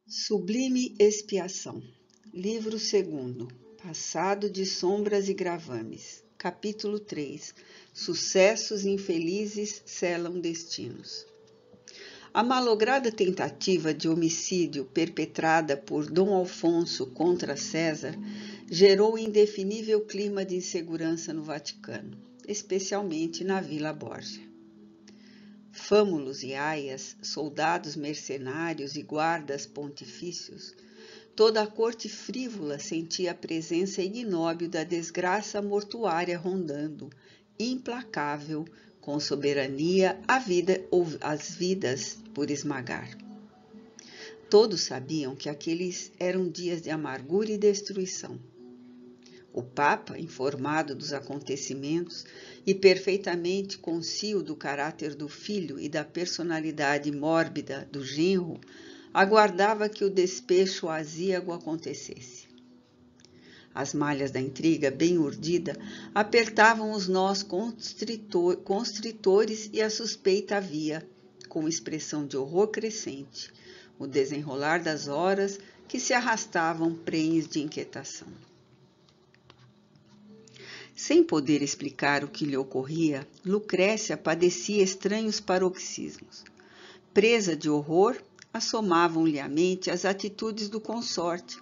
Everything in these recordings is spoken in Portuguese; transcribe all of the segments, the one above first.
Sublime Expiação. Livro 2º. Passado de sombras e gravames. Capítulo 3. Sucessos infelizes selam destinos. A malograda tentativa de homicídio perpetrada por Dom Alfonso contra César gerou indefinível clima de insegurança no Vaticano, especialmente na Vila Borgia. Fâmulos e aias, soldados mercenários e guardas pontifícios, toda a corte frívola sentia a presença ignóbil da desgraça mortuária rondando, implacável, com soberania, a vida ou as vidas por esmagar. Todos sabiam que aqueles eram dias de amargura e destruição. O Papa, informado dos acontecimentos e perfeitamente conscio do caráter do filho e da personalidade mórbida do genro, aguardava que o despecho azíago acontecesse. As malhas da intriga bem urdida apertavam os nós constritores e a suspeita havia, com expressão de horror crescente, o desenrolar das horas que se arrastavam prenhes de inquietação. Sem poder explicar o que lhe ocorria, Lucrécia padecia estranhos paroxismos. Presa de horror, assomavam-lhe à mente as atitudes do consorte,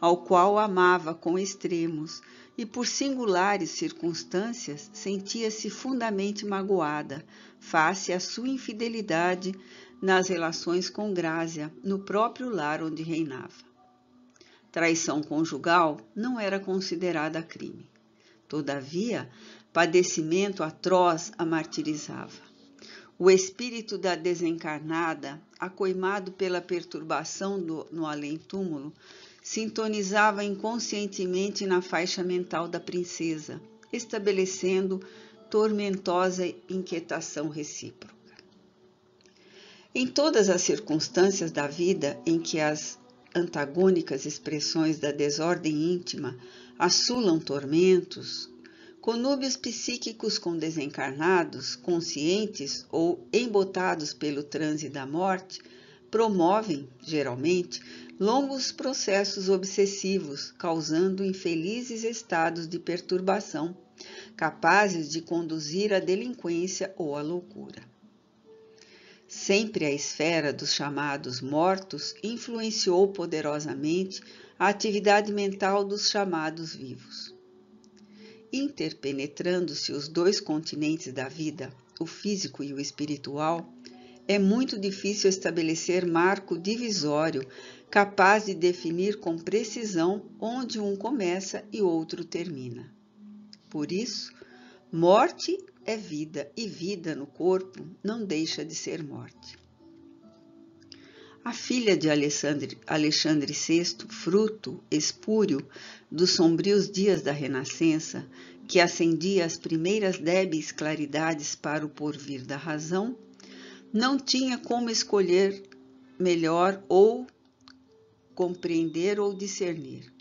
ao qual amava com extremos, e por singulares circunstâncias sentia-se fundamente magoada, face à sua infidelidade nas relações com Grácia, no próprio lar onde reinava. Traição conjugal não era considerada crime. Todavia, padecimento atroz a martirizava. O espírito da desencarnada, acoimado pela perturbação no além-túmulo, sintonizava inconscientemente na faixa mental da princesa, estabelecendo tormentosa inquietação recíproca. Em todas as circunstâncias da vida em que as antagônicas expressões da desordem íntima assulam tormentos, conúbios psíquicos com desencarnados, conscientes ou embotados pelo transe da morte, promovem, geralmente, longos processos obsessivos, causando infelizes estados de perturbação, capazes de conduzir à delinquência ou à loucura. Sempre a esfera dos chamados mortos influenciou poderosamente a atividade mental dos chamados vivos. Interpenetrando-se os dois continentes da vida, o físico e o espiritual, é muito difícil estabelecer marco divisório capaz de definir com precisão onde um começa e outro termina. Por isso, morte é vida e vida no corpo não deixa de ser morte. A filha de Alexandre VI, fruto espúrio dos sombrios dias da Renascença, que acendia as primeiras débeis claridades para o porvir da razão, não tinha como escolher melhor ou compreender ou discernir.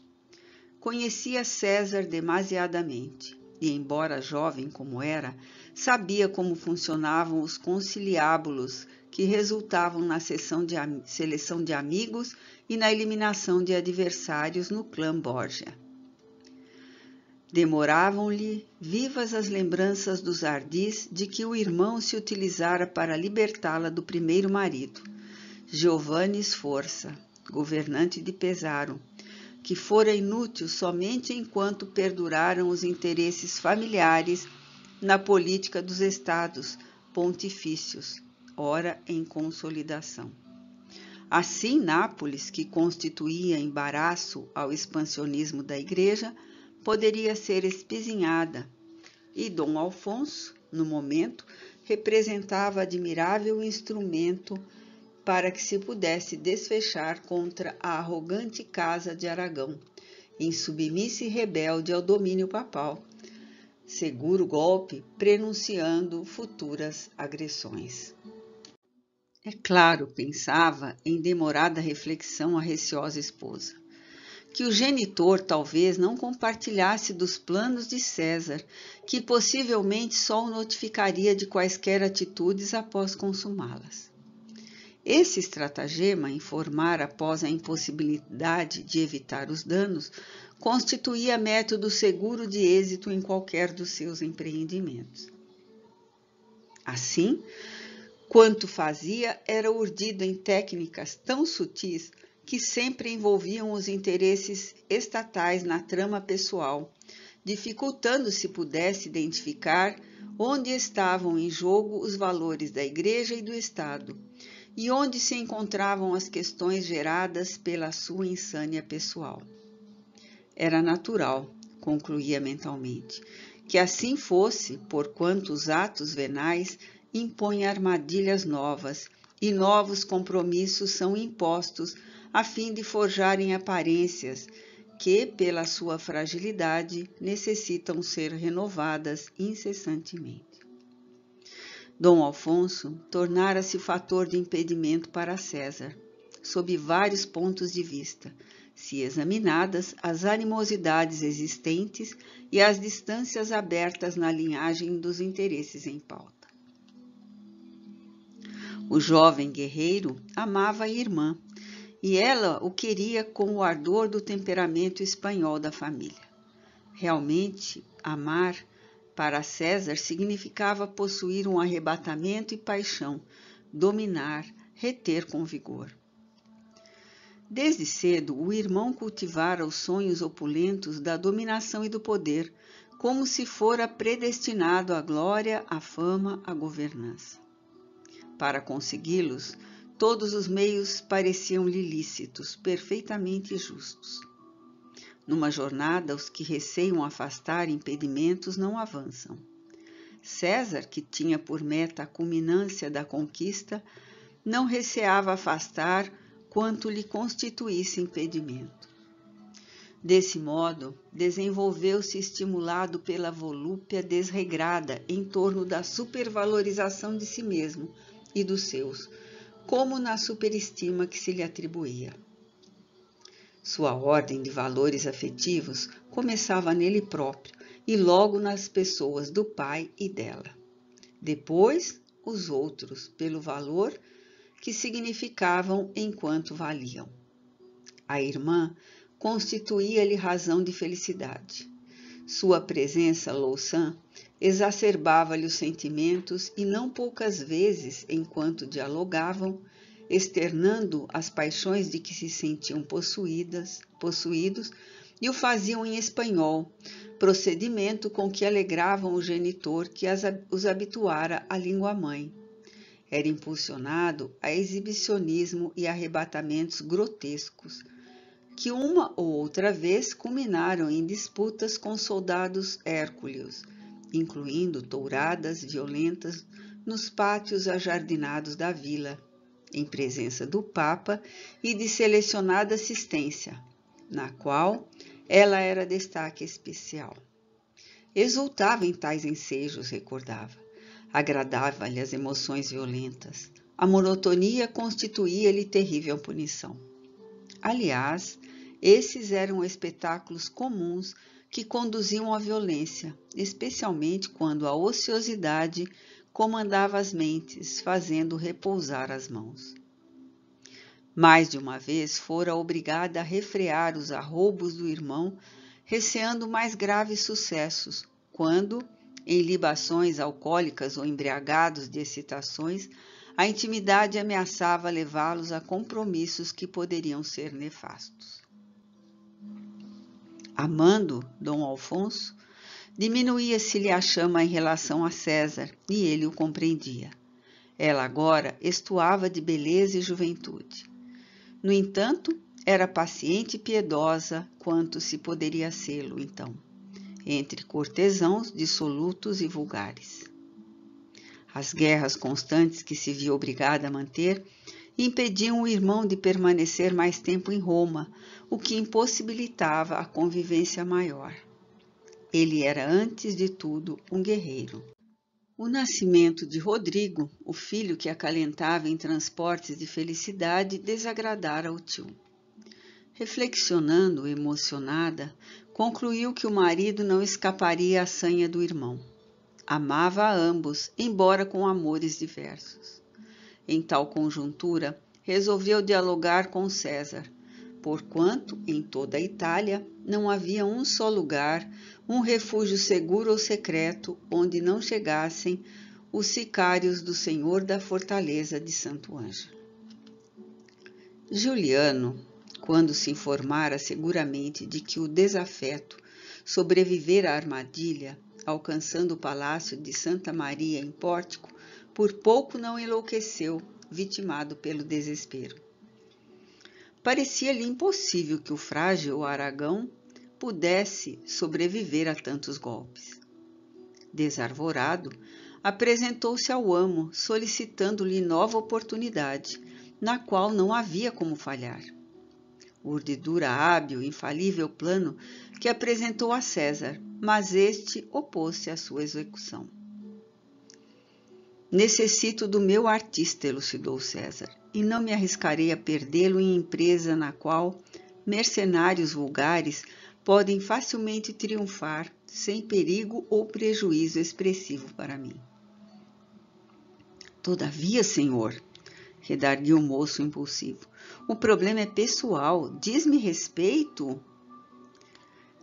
Conhecia César demasiadamente e, embora jovem como era, sabia como funcionavam os conciliábulos que resultavam na seleção de amigos e na eliminação de adversários no clã Borgia. Demoravam-lhe vivas as lembranças dos ardis de que o irmão se utilizara para libertá-la do primeiro marido, Giovanni Sforza, governante de Pesaro, que fora inútil somente enquanto perduraram os interesses familiares na política dos estados pontifícios, ora em consolidação. Assim, Nápoles, que constituía embaraço ao expansionismo da Igreja, poderia ser espizinhada, e Dom Alfonso, no momento, representava admirável instrumento para que se pudesse desfechar contra a arrogante Casa de Aragão, insubmissa e rebelde ao domínio papal, seguro golpe prenunciando futuras agressões. É claro, pensava em demorada reflexão a receosa esposa, que o genitor talvez não compartilhasse dos planos de César, que possivelmente só o notificaria de quaisquer atitudes após consumá-las. Esse estratagema, informar após a impossibilidade de evitar os danos, constituía método seguro de êxito em qualquer dos seus empreendimentos. Assim, quanto fazia era urdido em técnicas tão sutis que sempre envolviam os interesses estatais na trama pessoal, dificultando se pudesse identificar onde estavam em jogo os valores da Igreja e do Estado, e onde se encontravam as questões geradas pela sua insânia pessoal. Era natural, concluía mentalmente, que assim fosse, porquanto os atos venais impõem armadilhas novas e novos compromissos são impostos a fim de forjarem aparências que, pela sua fragilidade, necessitam ser renovadas incessantemente. Dom Alfonso tornara-se fator de impedimento para César, sob vários pontos de vista, se examinadas as animosidades existentes e as distâncias abertas na linhagem dos interesses em pauta. O jovem guerreiro amava a irmã, e ela o queria com o ardor do temperamento espanhol da família. Realmente, amar para César significava possuir um arrebatamento e paixão, dominar, reter com vigor. Desde cedo, o irmão cultivara os sonhos opulentos da dominação e do poder, como se fora predestinado à glória, à fama, à governança. Para consegui-los, todos os meios pareciam-lhe lícitos, perfeitamente justos. Numa jornada, os que receiam afastar impedimentos não avançam. César, que tinha por meta a culminância da conquista, não receava afastar quanto lhe constituísse impedimento. Desse modo, desenvolveu-se estimulado pela volúpia desregrada em torno da supervalorização de si mesmo e dos seus, como na superestima que se lhe atribuía. Sua ordem de valores afetivos começava nele próprio e logo nas pessoas do pai e dela. Depois, os outros, pelo valor que significavam enquanto valiam. A irmã constituía-lhe razão de felicidade. Sua presença louçã exacerbava-lhe os sentimentos e não poucas vezes, enquanto dialogavam, externando as paixões de que se sentiam possuídos, e o faziam em espanhol, procedimento com que alegravam o genitor que os habituara à língua-mãe. Era impulsionado a exibicionismo e arrebatamentos grotescos, que uma ou outra vez culminaram em disputas com soldados hérculeos, incluindo touradas violentas nos pátios ajardinados da vila, em presença do Papa e de selecionada assistência, na qual ela era destaque especial. Exultava em tais ensejos, recordava. Agradava-lhe as emoções violentas. A monotonia constituía-lhe terrível punição. Aliás, esses eram espetáculos comuns que conduziam à violência, especialmente quando a ociosidade comandava as mentes, fazendo repousar as mãos. Mais de uma vez fora obrigada a refrear os arroubos do irmão, receando mais graves sucessos, quando, em libações alcoólicas ou embriagados de excitações, a intimidade ameaçava levá-los a compromissos que poderiam ser nefastos. Amando Dom Alfonso, diminuía-se-lhe a chama em relação a César, e ele o compreendia. Ela agora estuava de beleza e juventude. No entanto, era paciente e piedosa quanto se poderia sê-lo, então, entre cortesãos dissolutos e vulgares. As guerras constantes que se via obrigada a manter impediam o irmão de permanecer mais tempo em Roma, o que impossibilitava a convivência maior. Ele era, antes de tudo, um guerreiro. O nascimento de Rodrigo, o filho que acalentava em transportes de felicidade, desagradara o tio. Reflexionando, emocionada, concluiu que o marido não escaparia à sanha do irmão. Amava a ambos, embora com amores diversos. Em tal conjuntura, resolveu dialogar com César, porquanto em toda a Itália não havia um só lugar, um refúgio seguro ou secreto, onde não chegassem os sicários do senhor da fortaleza de Santo Ângelo. Juliano, quando se informara seguramente de que o desafeto sobrevivera à armadilha, alcançando o palácio de Santa Maria em Pórtico, por pouco não enlouqueceu, vitimado pelo desespero. Parecia-lhe impossível que o frágil Aragão pudesse sobreviver a tantos golpes. Desarvorado, apresentou-se ao amo, solicitando-lhe nova oportunidade, na qual não havia como falhar. Urdidura hábil, infalível plano que apresentou a César, mas este opôs-se à sua execução. Necessito do meu artista, elucidou César, e não me arriscarei a perdê-lo em empresa na qual mercenários vulgares podem facilmente triunfar sem perigo ou prejuízo expressivo para mim. Todavia, senhor, redarguiu o moço impulsivo, o problema é pessoal, diz-me respeito.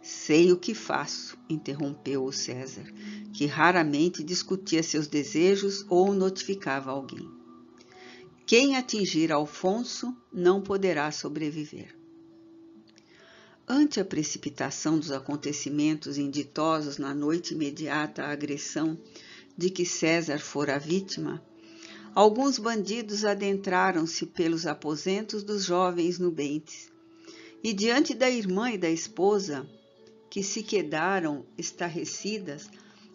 Sei o que faço, interrompeu o César, que raramente discutia seus desejos ou notificava alguém. Quem atingir Alfonso não poderá sobreviver. Ante a precipitação dos acontecimentos inditosos na noite imediata à agressão de que César fora vítima, alguns bandidos adentraram-se pelos aposentos dos jovens nubentes, e diante da irmã e da esposa, que se quedaram estarrecidas,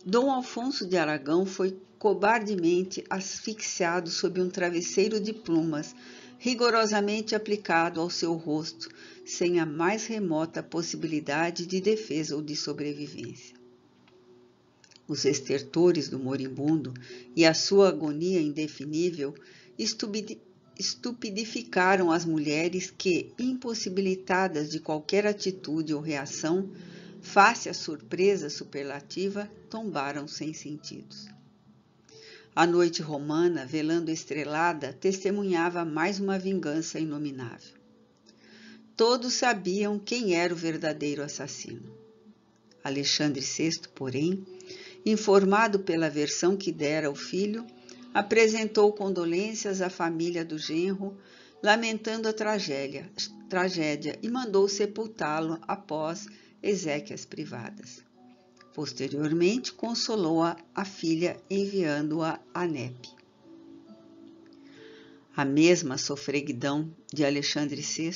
Dom Alfonso de Aragão foi cobardemente asfixiado sob um travesseiro de plumas, rigorosamente aplicado ao seu rosto, sem a mais remota possibilidade de defesa ou de sobrevivência. Os estertores do moribundo e a sua agonia indefinível estupidificaram as mulheres que, impossibilitadas de qualquer atitude ou reação, face à surpresa superlativa, tombaram sem sentidos. A noite romana, velando estrelada, testemunhava mais uma vingança inominável. Todos sabiam quem era o verdadeiro assassino. Alexandre VI, porém, informado pela versão que dera ao filho, apresentou condolências à família do genro, lamentando a tragédia e mandou sepultá-lo após exéquias privadas. Posteriormente, consolou-a a filha, enviando-a a Nepe. A mesma sofreguidão de Alexandre VI,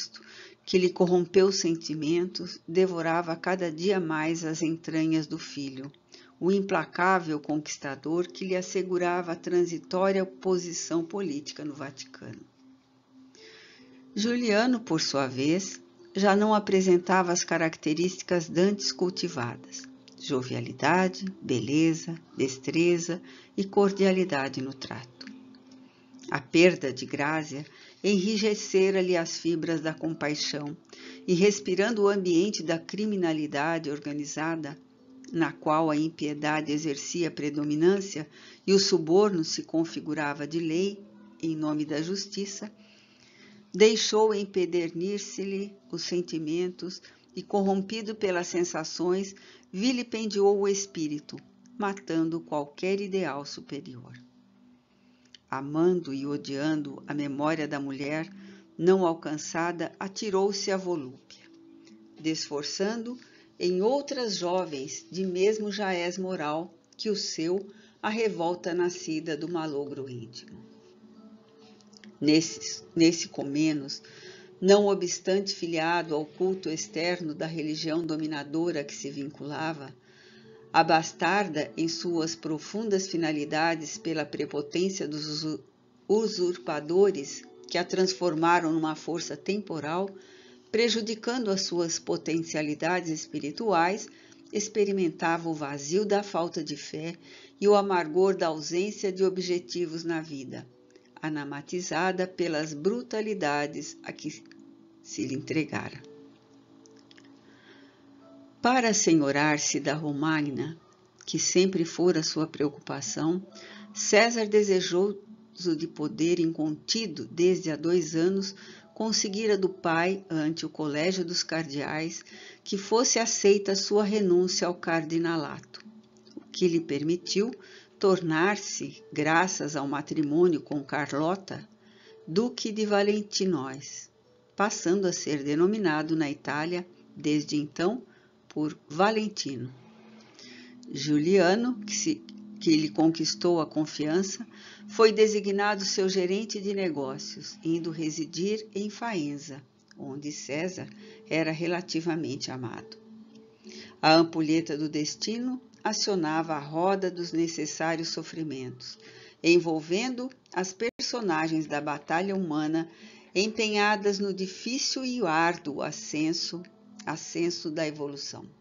que lhe corrompeu os sentimentos, devorava cada dia mais as entranhas do filho, o implacável conquistador que lhe assegurava a transitória posição política no Vaticano. Juliano, por sua vez, já não apresentava as características dantes cultivadas: jovialidade, beleza, destreza e cordialidade no trato. A perda de Grácia enrijecera-lhe as fibras da compaixão e, respirando o ambiente da criminalidade organizada, na qual a impiedade exercia predominância e o suborno se configurava de lei em nome da justiça, deixou empedernir-se-lhe os sentimentos e, corrompido pelas sensações, vilipendiou o espírito, matando qualquer ideal superior. Amando e odiando a memória da mulher não alcançada, atirou-se à volúpia, desforçando em outras jovens de mesmo jaez moral que o seu a revolta nascida do malogro íntimo. Nesse Comenos, não obstante filiado ao culto externo da religião dominadora a que se vinculava, a bastarda em suas profundas finalidades pela prepotência dos usurpadores que a transformaram numa força temporal, prejudicando as suas potencialidades espirituais, experimentava o vazio da falta de fé e o amargor da ausência de objetivos na vida, anamatizada pelas brutalidades a que se lhe entregara. Para assenhorar-se da Romagna, que sempre fora sua preocupação, César desejou de poder incontido desde há 2 anos, conseguira do pai, ante o colégio dos cardeais, que fosse aceita sua renúncia ao cardinalato, o que lhe permitiu tornar-se, graças ao matrimônio com Carlota, Duque de Valentinois, passando a ser denominado na Itália, desde então, por Valentino. Juliano, que lhe conquistou a confiança, foi designado seu gerente de negócios, indo residir em Faenza, onde César era relativamente amado. A ampulheta do destino acionava a roda dos necessários sofrimentos, envolvendo as personagens da batalha humana empenhadas no difícil e árduo ascenso da evolução.